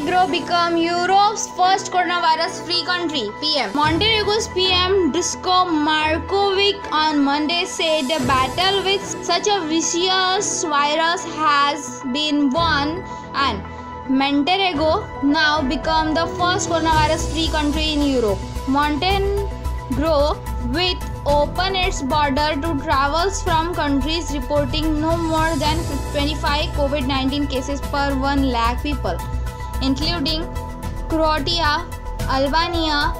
Montenegro become Europe's first coronavirus-free country. PM. Montenegro's PM Duško Marković on Monday said the battle with such a vicious virus has been won, and Montenegro now become the first coronavirus-free country in Europe. Montenegro will open its border to travels from countries reporting no more than 25 COVID-19 cases per 1 lakh people, including Croatia, Albania,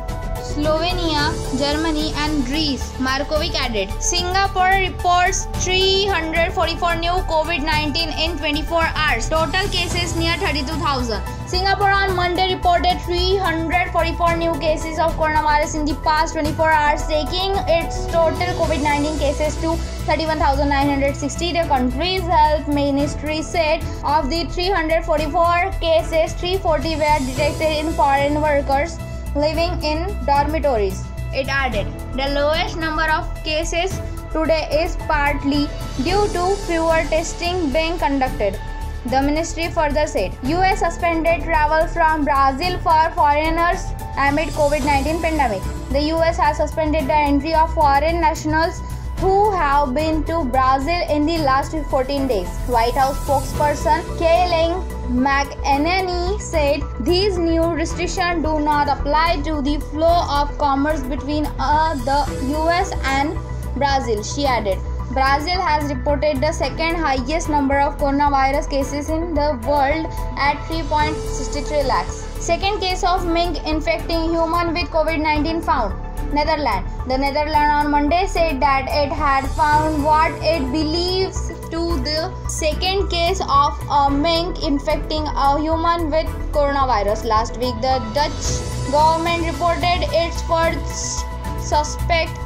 Slovenia, Germany and Greece, Marković added. Singapore reports 344 new COVID-19 in 24 hours. Total cases near 32,000. Singapore on Monday reported 344 new cases of coronavirus in the past 24 hours, taking its total COVID-19 cases to 31,960. The country's health ministry said of the 344 cases, 340 were detected in foreign workers living in dormitories. It added, the lowest number of cases today is partly due to fewer testing being conducted. The ministry further said, US suspended travel from Brazil for foreigners amid COVID-19 pandemic. The US has suspended the entry of foreign nationals who have been to Brazil in the last 14 days. White House spokesperson Kayleigh McEnany said these new restrictions do not apply to the flow of commerce between the US and Brazil. She added, Brazil has reported the second highest number of coronavirus cases in the world at 3.63 lakhs. Second case of mink infecting human with COVID-19 found. Netherlands. The Netherlands on Monday said that it had found what it believes to the second case of a mink infecting a human with coronavirus. Last week, the Dutch government reported its first suspect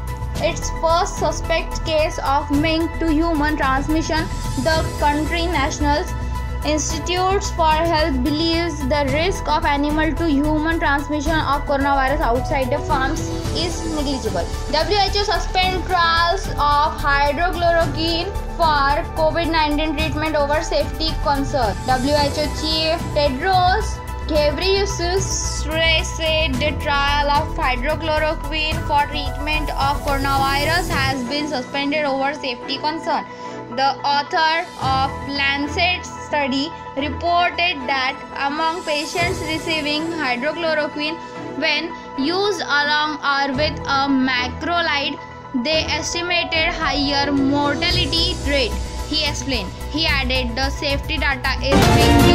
case of mink to human transmission. The country National Institutes for Health believes the risk of animal to human transmission of coronavirus outside the farms is negligible. WHO suspend trials of hydrochloroquine for COVID-19 treatment over safety concern. WHO Chief Tedros Ghebreyesus said the trial of hydrochloroquine for treatment of coronavirus has been suspended over safety concern. The author of Lancet study reported that among patients receiving hydrochloroquine when used along or with a macrolide, they estimated higher mortality rate. He explained. He added the safety data is being